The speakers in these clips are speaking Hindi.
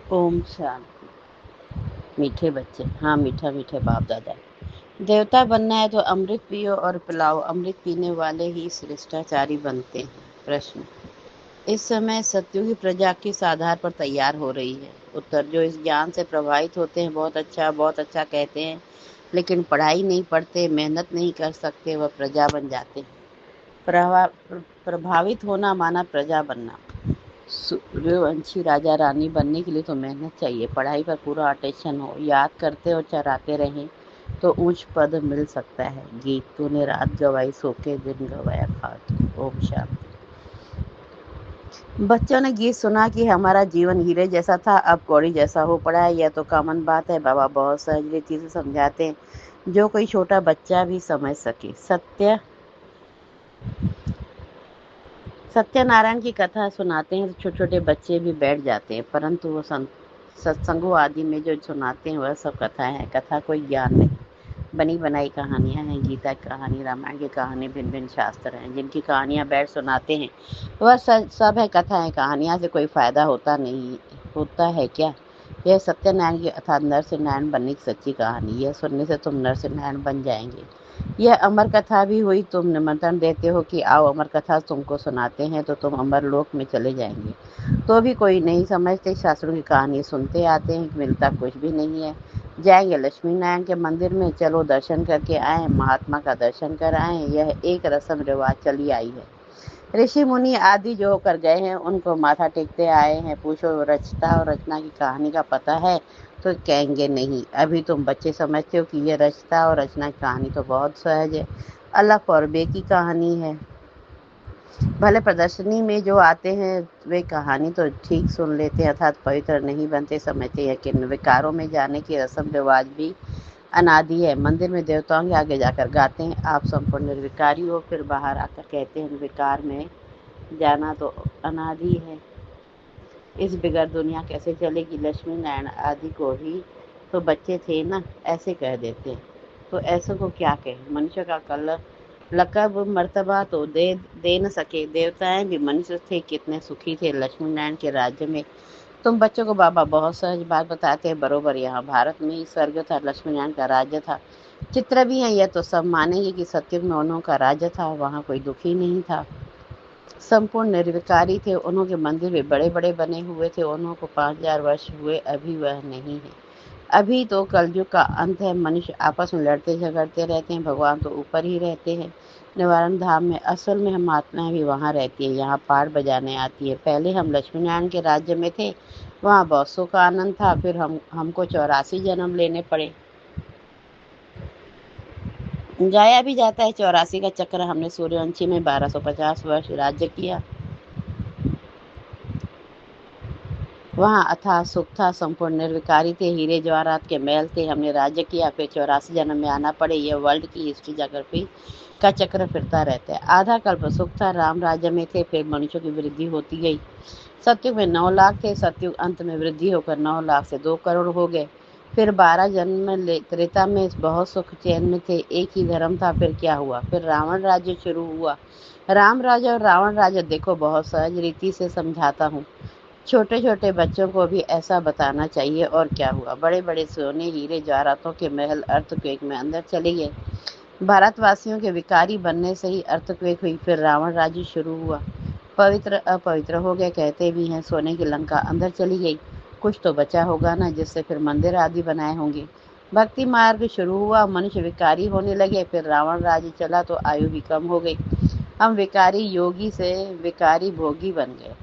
ओम शांति। मीठे बच्चे, हाँ मीठा मीठे बाप दादा। देवता बनना है तो अमृत पियो और पिलाओ। अमृत पीने वाले ही श्रेष्ठाचारी बनते हैं। प्रश्न, इस समय सत्युगी प्रजा किस आधार पर तैयार हो रही है? उत्तर, जो इस ज्ञान से प्रभावित होते हैं बहुत अच्छा कहते हैं, लेकिन पढ़ाई नहीं पढ़ते, मेहनत नहीं कर सकते, वह प्रजा बन जाते हैं। प्रभावित होना माना प्रजा बनना। सूर्यवंशी राजा रानी बनने के लिए तो मेहनत चाहिए, पढ़ाई पर पूरा अटेंशन हो, याद करते और चराते रहें तो ऊंच पद मिल सकता है। गीत, तूने रात गवाई सो के, दिन गवाया खा के। ओम शांति। बच्चों ने गीत सुना कि हमारा जीवन हीरे जैसा था, अब कौड़ी जैसा हो पड़ा है। यह तो कॉमन बात है। बाबा बहुत सहज रीति से समझाते हैं, जो कोई छोटा बच्चा भी समझ सके। सत्यनारायण की कथा सुनाते हैं तो छोटे छोटे बच्चे भी बैठ जाते हैं, परंतु वो सत्संगों आदि में जो सुनाते हैं वह सब कथाएं हैं। कथा कोई ज्ञान नहीं, बनी बनाई कहानियां हैं। गीता की कहानी, रामायण की कहानी, भिन्न भिन्न शास्त्र हैं जिनकी कहानियां बैठ सुनाते हैं, वह सब है कथाएं। कहानियां से कोई फायदा होता है क्या? यह सत्यनारायण की अर्थात नर से नारायण बनने की सच्ची कहानी। यह सुनने से तुम नर से नारायण बन जाएंगे। यह अमर कथा भी हुई। तुम निमंत्रण देते हो कि आओ अमर कथा तुमको सुनाते हैं, तो तुम अमर लोक में चले जाएंगे, तो भी कोई नहीं समझते। शास्त्रों की कहानी सुनते आते हैं, मिलता कुछ भी नहीं है। जाएंगे लक्ष्मी नारायण के मंदिर में, चलो दर्शन करके आए, महात्मा का दर्शन कर आए। यह एक रस्म रिवाज चली आई है। ऋषि मुनि आदि जो होकर गए हैं उनको माथा टेकते आए हैं। पूछो रचता और रचना की कहानी का पता है? तो कहेंगे नहीं। अभी तुम बच्चे समझते हो कि यह रचता और रचना की कहानी तो बहुत सहज है, अलग और बे की कहानी है। भले प्रदर्शनी में जो आते हैं वे कहानी तो ठीक सुन लेते हैं, अर्थात पवित्र नहीं बनते। समझते हैं कि विकारों में जाने की रस्म रिवाज भी अनादि है। मंदिर में देवताओं के आगे जाकर गाते हैं, आप संपूर्ण निर्विकारी हो, फिर बाहर आकर कहते हैं विकार में जाना तो अनादि है। इस बिगड़ दुनिया कैसे चलेगी? लक्ष्मी नारायण आदि को भी तो बच्चे थे ना, ऐसे कह देते हैं। तो ऐसे को क्या कहें? मनुष्य का कल लकब मर्तबा तो दे न सके। देवताएं भी मनुष्य थे, कितने सुखी थे लक्ष्मी नारायण के राज्य में। तुम बच्चों को बाबा बहुत सहज बात बताते हैं। बरोबर, यहाँ भारत में ही स्वर्ग था, लक्ष्मी नारायण का राज्य था। चित्र भी है, यह तो सब मानेंगे कि सत्युग में उन्हों का राज्य था, वहाँ कोई दुखी नहीं था, संपूर्ण निर्विकारी थे। उन्होंने मंदिर भी बड़े बड़े बने हुए थे। उन्हों को 5000 वर्ष हुए, अभी वह नहीं है। अभी तो कलयुग का अंत है, मनुष्य आपस में लड़ते झगड़ते रहते हैं, भगवान तो ऊपर ही रहते हैं निवारण धाम में। असल में हम आत्माएं भी वहाँ रहती है, यहाँ पार बजाने आती है। पहले हम लक्ष्मी नारायण के राज्य में थे, वहाँ बहुत सुख आनंद था, फिर हमको 84 जन्म लेने पड़े। गाया भी जाता है 84 का चक्र। हमने सूर्यवंशी में 1250 वर्ष राज्य किया, वहाँ अथाह सुख था, संपूर्ण निर्विकारी थे, हीरे जवाहरात के महल थे। हमने राज्य किया, फिर 84 जन्म में आना पड़े। यह वर्ल्ड की हिस्ट्री जोग्राफी का चक्र फिरता रहता है। आधा कल्प सुख था, राम राज्य में थे, फिर मनुष्यों की वृद्धि होती गई। सतयुग में 9 लाख थे, सतयुग अंत में वृद्धि होकर 9 लाख से 2 करोड़ हो गए। फिर 12 जन्म त्रेता में बहुत सुख चैन में थे, एक ही धर्म था। फिर क्या हुआ? फिर रावण राज्य शुरू हुआ। राम राज्य और रावण राज्य देखो, बहुत सहज रीति से समझाता हूँ, छोटे छोटे बच्चों को भी ऐसा बताना चाहिए। और क्या हुआ? बड़े बड़े सोने हीरे जवाहरातों के महल अर्थक्वेक में अंदर चले गए। भारतवासियों के विकारी बनने से ही अर्थक्वेक हुई। फिर रावण राज्य शुरू हुआ, पवित्र अपवित्र हो गए। कहते भी हैं सोने की लंका अंदर चली गई, कुछ तो बचा होगा ना, जिससे फिर मंदिर आदि बनाए होंगे। भक्ति मार्ग शुरू हुआ, मनुष्य विकारी होने लगे। फिर रावण राज्य चला तो आयु भी कम हो गई। हम विकारी योगी से विकारी भोगी बन गए।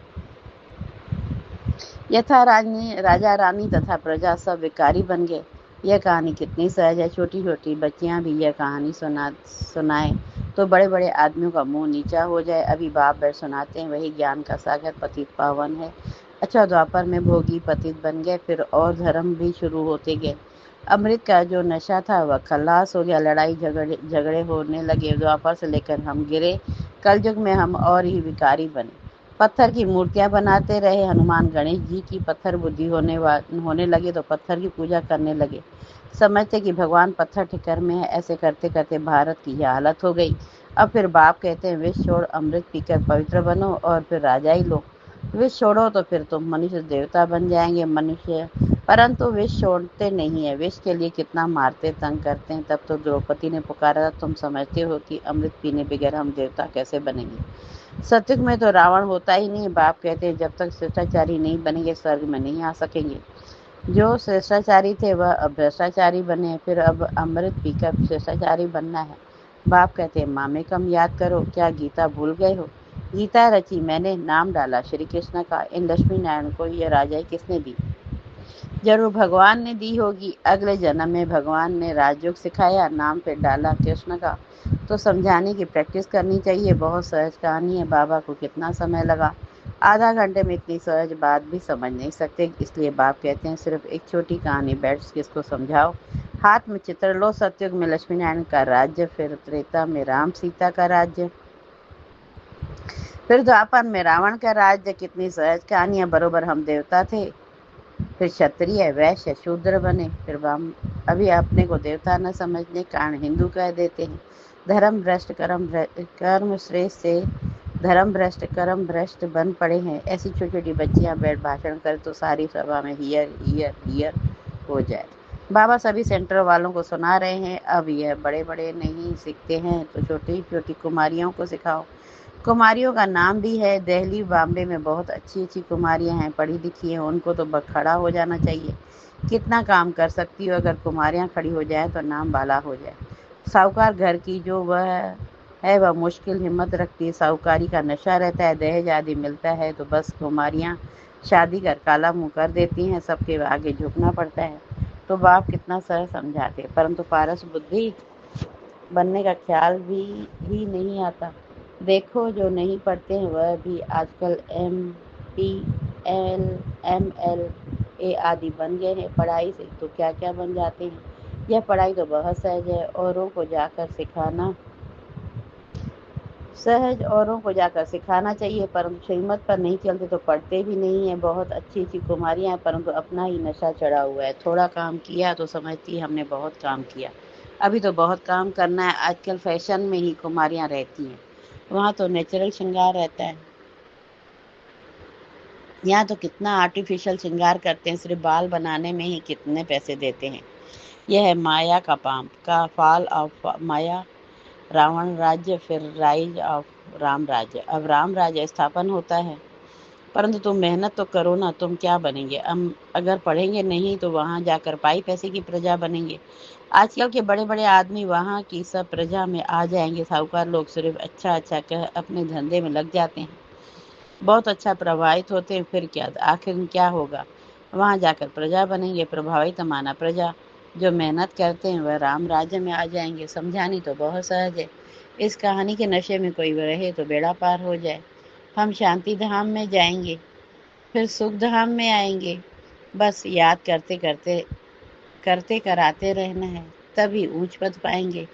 यथा राजा रानी तथा प्रजा सब विकारी बन गए। यह कहानी कितनी सहज है। छोटी छोटी बच्चियां भी यह कहानी सुनाए तो बड़े बड़े आदमियों का मुंह नीचा हो जाए। अभी बाप बैठ सुनाते हैं, वही ज्ञान का सागर पतित पावन है। अच्छा, द्वापर में भोगी पतित बन गए, फिर और धर्म भी शुरू होते गए। अमृत का जो नशा था वह खल्लास हो गया, लड़ाई झगड़े होने लगे। द्वापर से लेकर हम गिरे, कलयुग में हम और ही विकारी बने। पत्थर की मूर्तियां बनाते रहे। हनुमान गणेश जी की पत्थर बुद्धि होने लगे तो पत्थर की पूजा करने लगे, समझते कि भगवान पत्थर ठिकर में है। ऐसे करते करते भारत की यह हालत हो गई। अब फिर बाप कहते हैं विष छोड़ अमृत पीकर पवित्र बनो और फिर राजा ही लो। विष छोड़ो तो फिर तुम मनुष्य देवता बन जाएंगे मनुष्य, परंतु विष छोड़ते नहीं है। विष के लिए कितना मारते तंग करते हैं। तब तो द्रौपदी ने पुकारा, तुम समझते हो कि अमृत पीने बगैर हम देवता कैसे बनेंगे। सत्युग में तो रावण होता ही नहीं। बाप कहते हैं जब तक शिष्टाचारी नहीं बनेंगे स्वर्ग में नहीं आ सकेंगे। जो शिष्टाचारी थे वह अब भ्रष्टाचारी बने, फिर अब अमृत पीकर शिष्टाचारी बनना है। बाप कहते हैं माँ में कम याद करो, क्या गीता भूल गए हो। गीता रची मैंने, नाम डाला श्री कृष्ण का। इन लक्ष्मी नारायण को यह राजाई किसने दी। जरूर भगवान ने दी होगी। अगले जन्म में भगवान ने राजयोग सिखाया, नाम फिर डाला कृष्ण का। तो समझाने की प्रैक्टिस करनी चाहिए। बहुत सहज कहानी है। बाबा को कितना समय लगा, आधा घंटे में इतनी सहज बात भी समझ नहीं सकते। इसलिए बाप कहते हैं सिर्फ एक छोटी कहानी बैठ किसको समझाओ। हाथ में चित्र लो। सतयुग में लक्ष्मी नारायण का राज्य, फिर त्रेता में राम सीता का राज्य, फिर द्वापर में रावण का राज्य। कितनी सहज कहानियां। बरोबर हम देवता थे, फिर क्षत्रिय वैश्य शूद्र बने, फिर वाम। अभी अपने को देवता न समझने के कारण हिंदू कह देते हैं। धर्म भ्रष्ट कर्म श्रेष्ठ से धर्म भ्रष्ट कर्म भ्रष्ट बन पड़े हैं। ऐसी छोटी छोटी बच्चियां बैठ भाषण कर तो सारी सभा में हियर हियर हियर हो जाए। बाबा सभी सेंटर वालों को सुना रहे हैं। अब यह बड़े बड़े नहीं सीखते हैं तो छोटी छोटी कुमारियों को सिखाओ। कुमारियों का नाम भी है। दिल्ली बॉम्बे में बहुत अच्छी अच्छी कुमारियां हैं, पढ़ी लिखी हैं। उनको तो खड़ा हो जाना चाहिए। कितना काम कर सकती हो। अगर कुमारियां खड़ी हो जाए तो नाम बाला हो जाए। साहूकार घर की जो वह मुश्किल हिम्मत रखती है। साहूकारी का नशा रहता है, दहेज आदि मिलता है तो बस कुमारियां शादी कर काला मुंह कर देती हैं। सबके आगे झुकना पड़ता है। तो बाप कितना सरल समझाते, परंतु पारस बुद्धि बनने का ख्याल भी ही नहीं आता। देखो जो नहीं पढ़ते हैं वह भी आजकल MPL MLA आदि बन गए हैं। पढ़ाई से तो क्या क्या बन जाते हैं। यह पढ़ाई तो बहुत औरों को जाकर सिखाना चाहिए, परंतु श्रीमत पर नहीं चलते तो पढ़ते भी नहीं है। बहुत अच्छी अच्छी कुमारियां हैं, परंतु अपना ही नशा चढ़ा हुआ है। थोड़ा काम किया तो समझती है हमने बहुत काम किया। अभी तो बहुत काम करना है। आजकल फैशन में ही कुमारियां रहती हैं। वहाँ तो नेचुरल श्रृंगार रहता है। यहाँ तो कितना आर्टिफिशियल श्रृंगार करते हैं। सिर्फ बाल बनाने में ही कितने पैसे देते हैं। यह है माया का पाप का फॉल ऑफ माया। रावण राज्य, फिर राइज ऑफ राम राज्य। अब राम राज्य स्थापन होता है, परंतु तुम मेहनत तो करो ना। तुम क्या बनेंगे। हम अगर पढ़ेंगे नहीं तो वहां जाकर पाई पैसे की प्रजा बनेंगे। आजकल के बड़े बड़े आदमी वहां की सब प्रजा में आ जाएंगे। साहूकार लोग सिर्फ अच्छा अच्छा कह अपने धंधे में लग जाते हैं, बहुत अच्छा प्रभावित होते हैं। फिर क्या, आखिर क्या होगा। वहां जाकर प्रजा बनेंगे। प्रभावित माना प्रजा। जो मेहनत करते हैं वह राम राज्य में आ जाएंगे। समझानी तो बहुत सहज है। इस कहानी के नशे में कोई रहे तो बेड़ा पार हो जाए। हम शांति धाम में जाएंगे, फिर सुख धाम में आएंगे। बस याद करते करते करते कराते रहना है, तभी ऊंच पद पाएंगे।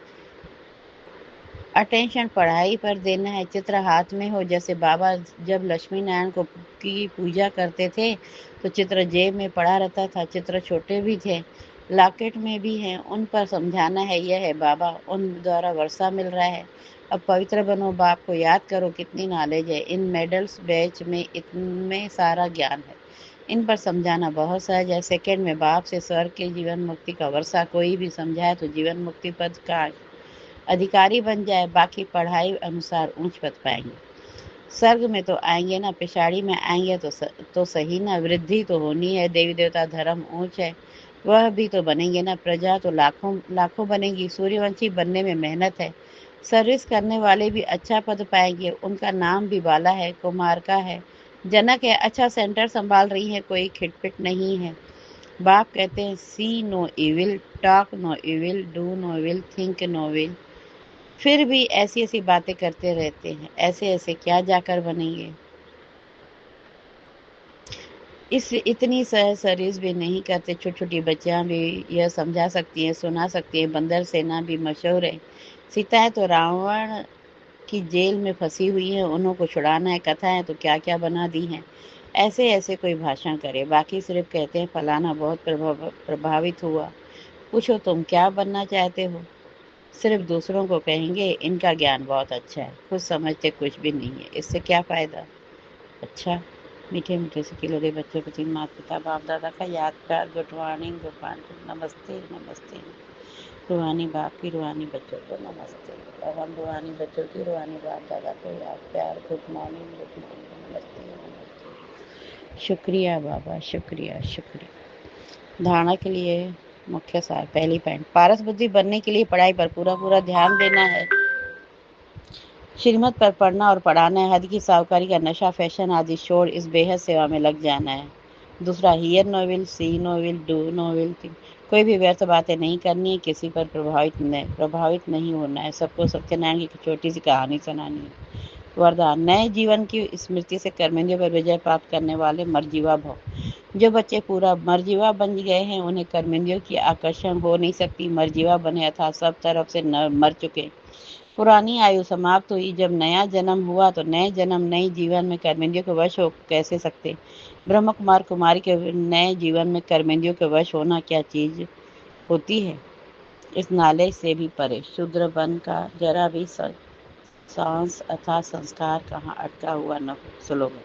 अटेंशन पढ़ाई पर देना है। चित्र हाथ में हो। जैसे बाबा जब लक्ष्मी नारायण को की पूजा करते थे तो चित्र जेब में पड़ा रहता था। चित्र छोटे भी थे, लॉकेट में भी हैं। उन पर समझाना है। यह है बाबा, उन द्वारा वर्षा मिल रहा है। अब पवित्र बनो। बाप को याद करो। कितनी नॉलेज है इन मेडल्स बैच में, इनमें सारा ज्ञान है। इन पर समझाना बहुत सहज है। सेकंड में बाप से स्वर्ग के जीवन मुक्ति का वर्षा कोई भी समझाए तो जीवन मुक्ति पद का अधिकारी बन जाए। बाकी पढ़ाई अनुसार ऊंच पद पाएंगे। स्वर्ग में तो आएंगे ना, पिछाड़ी में आएंगे तो सही ना। वृद्धि तो होनी है। देवी देवता धर्म ऊंच है, वह भी तो बनेंगे ना। प्रजा तो लाखों लाखों बनेगी। सूर्यवंशी बनने में मेहनत है। सर्विस करने वाले भी अच्छा पद पाएंगे। उनका नाम भी बाला है, कुमार का है, जनक है। अच्छा सेंटर संभाल रही है, कोई खिटपिट नहीं है। बाप कहते हैं see no evil, talk no evil, do no evil, think no evil. फिर भी ऐसी ऐसी बातें करते रहते हैं। ऐसे ऐसे क्या जाकर बनेंगे। इस इतनी सहज सर्विस भी नहीं करते। छोटी छोटी बच्चियां भी यह समझा सकती हैं, सुना सकती हैं। बंदर सेना भी मशहूर है। सीताएं तो रावण की जेल में फंसी हुई हैं, उन्हों को छुड़ाना है। कथाएं तो क्या क्या बना दी हैं। ऐसे ऐसे कोई भाषण करे। बाकी सिर्फ कहते हैं फलाना बहुत प्रभावित हुआ। पूछो तुम क्या बनना चाहते हो। सिर्फ दूसरों को कहेंगे इनका ज्ञान बहुत अच्छा है, खुद समझते कुछ भी नहीं है। इससे क्या फायदा। अच्छा, मीठे मीठे से खिलौने बच्चों को तीन माता पिता बाप दादा का याद प्यार गुड मॉर्निंग नमस्ते नमस्ते। रूहानी बाप की रूहानी बच्चों को नमस्ते। और हम रूहानी बच्चों की रूहानी बाप दादा को याद प्यार गुड मॉर्निंग नमस्ते नमस्ते। शुक्रिया बाबा, शुक्रिया शुक्रिया। धारणा के लिए मुख्य सार। पहली पॉइंट, पारस बुद्धि बनने के लिए पढ़ाई पर पूरा पूरा ध्यान देना है। श्रीमत पर पढ़ना और पढ़ाना है। हद की साहूकारी का नशा, फैशन आदि छोड़ इस बेहद सेवा में लग जाना है। दूसरा, hear no evil, see no evil, do no evil think. कोई भी व्यर्थ बातें नहीं करनी है, किसी पर प्रभावित नहीं होना है। सबको सत्यनारायण की छोटी सी कहानी सुनानी है। वरदान, नए जीवन की स्मृति से कर्मेंद्रियों पर विजय प्राप्त करने वाले मर्जीवा भव। जो बच्चे पूरा मर्जीवा बन गए हैं उन्हें कर्मेंद्रियों की आकर्षण हो नहीं सकती। मर्जीवा बने अर्थात सब तरफ से मर चुके। पुरानी आयु समाप्त हुई। जब नया जन्म हुआ तो नए जन्म नए जीवन में कर्मेंद्रियों के वश हो कैसे सकते। ब्रह्म कुमार कुमारी के नए जीवन में कर्मेंद्रियों के वश होना क्या चीज होती है, इस नाले से भी परे। शूद्र बन का जरा भी सांस अथवा संस्कार कहाँ अटका हुआ न हो। स्लोगन,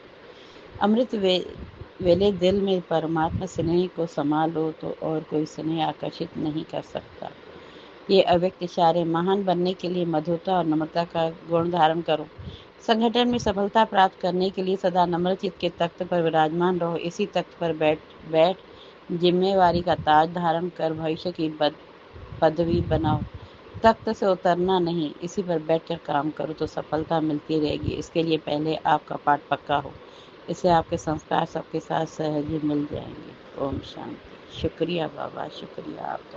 अमृत वेले दिल में परमात्मा स्नेह को समा लो तो और कोई स्नेह आकर्षित नहीं कर सकता। ये अव्यक्त इशारे महान बनने के लिए मधुरता और नम्रता का गुण धारण करो। संगठन में सफलता प्राप्त करने के लिए सदा नम्र चित्त के तख्त पर विराजमान रहो। इसी तख्त पर बैठ जिम्मेवारी का ताज धारण कर भविष्य की पदवी बनाओ। तख्त से उतरना नहीं, इसी पर बैठकर काम करो तो सफलता मिलती रहेगी। इसके लिए पहले आपका पाठ पक्का हो, इससे आपके संस्कार सबके साथ सहज मिल जाएंगे। ओम शांति। शुक्रिया बाबा, शुक्रिया आपका।